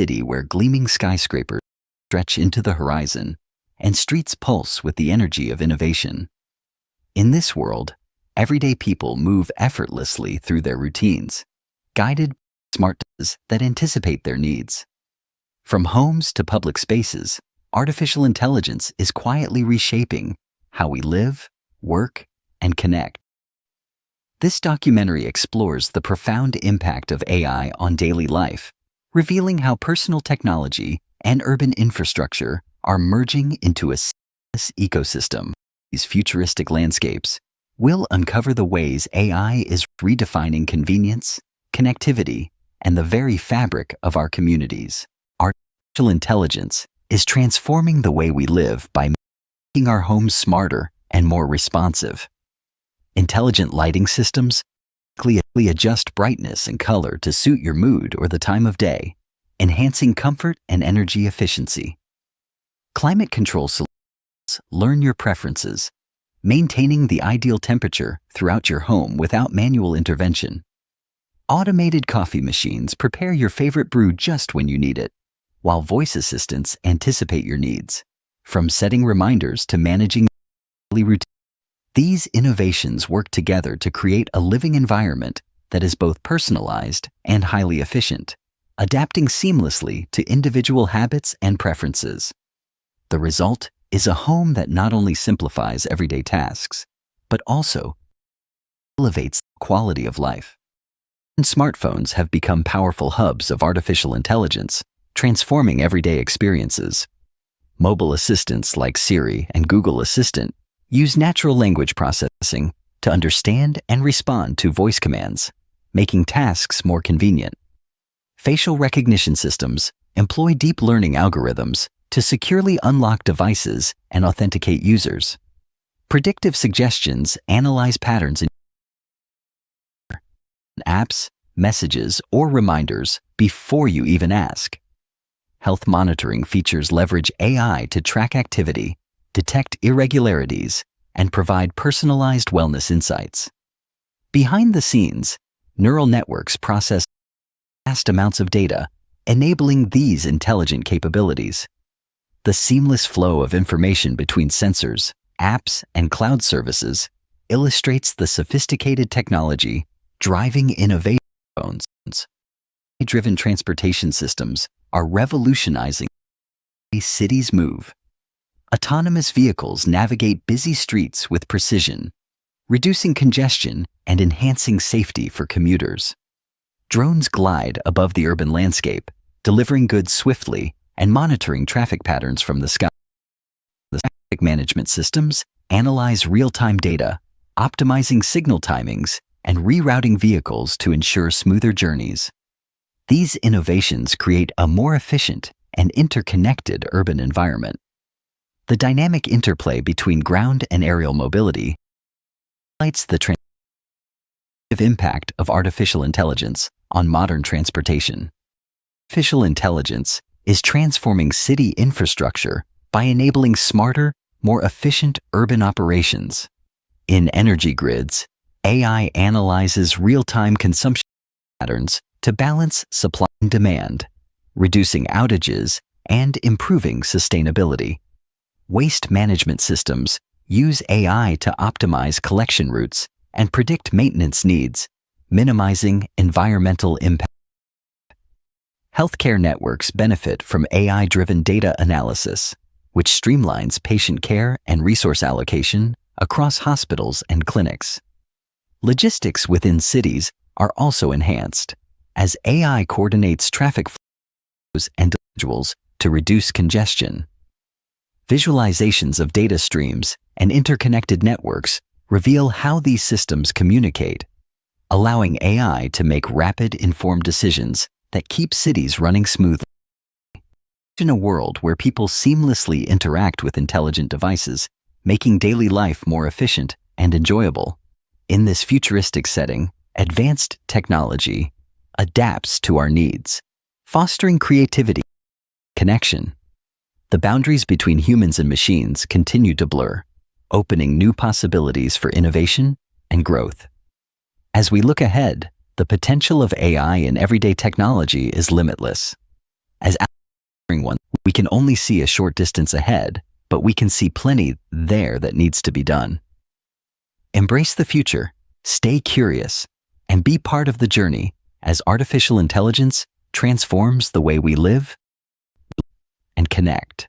city where gleaming skyscrapers stretch into the horizon and streets pulse with the energy of innovation. In this world, everyday people move effortlessly through their routines, guided by smart devices that anticipate their needs. From homes to public spaces, artificial intelligence is quietly reshaping how we live, work, and connect. This documentary explores the profound impact of AI on daily life, revealing how personal technology and urban infrastructure are merging into a seamless ecosystem. These futuristic landscapes will uncover the ways AI is redefining convenience, connectivity, and the very fabric of our communities. Artificial intelligence is transforming the way we live by making our homes smarter and more responsive. Intelligent lighting systems quickly adjust brightness and color to suit your mood or the time of day, enhancing comfort and energy efficiency. Climate control solutions learn your preferences, maintaining the ideal temperature throughout your home without manual intervention. Automated coffee machines prepare your favorite brew just when you need it, while voice assistants anticipate your needs. From setting reminders to managing daily routines, these innovations work together to create a living environment that is both personalized and highly efficient, adapting seamlessly to individual habits and preferences. The result is a home that not only simplifies everyday tasks, but also elevates the quality of life. Smartphones have become powerful hubs of artificial intelligence, transforming everyday experiences. Mobile assistants like Siri and Google Assistant use natural language processing to understand and respond to voice commands, making tasks more convenient. Facial recognition systems employ deep learning algorithms to securely unlock devices and authenticate users. Predictive suggestions analyze patterns in apps, messages, or reminders before you even ask. Health monitoring features leverage AI to track activity, detect irregularities, and provide personalized wellness insights. Behind the scenes, neural networks process vast amounts of data, enabling these intelligent capabilities. The seamless flow of information between sensors, apps, and cloud services illustrates the sophisticated technology driving innovation. AI-driven transportation systems are revolutionizing the way cities move. Autonomous vehicles navigate busy streets with precision, reducing congestion and enhancing safety for commuters. Drones glide above the urban landscape, delivering goods swiftly and monitoring traffic patterns from the sky. The traffic management systems analyze real-time data, optimizing signal timings and rerouting vehicles to ensure smoother journeys. These innovations create a more efficient and interconnected urban environment. The dynamic interplay between ground and aerial mobility highlights the transformative impact of artificial intelligence on modern transportation. Artificial intelligence is transforming city infrastructure by enabling smarter, more efficient urban operations. In energy grids, AI analyzes real-time consumption patterns to balance supply and demand, reducing outages and improving sustainability. Waste management systems use AI to optimize collection routes and predict maintenance needs, minimizing environmental impact. Healthcare networks benefit from AI-driven data analysis, which streamlines patient care and resource allocation across hospitals and clinics. Logistics within cities are also enhanced, as AI coordinates traffic flows and individuals to reduce congestion. Visualizations of data streams and interconnected networks reveal how these systems communicate, allowing AI to make rapid, informed decisions that keep cities running smoothly. In a world where people seamlessly interact with intelligent devices, making daily life more efficient and enjoyable. In this futuristic setting, advanced technology adapts to our needs, fostering creativity and connection. The boundaries between humans and machines continue to blur, opening new possibilities for innovation and growth. As we look ahead, the potential of AI in everyday technology is limitless. As answering one, we can only see a short distance ahead, but we can see plenty there that needs to be done. Embrace the future, stay curious, and be part of the journey as artificial intelligence transforms the way we live and connect.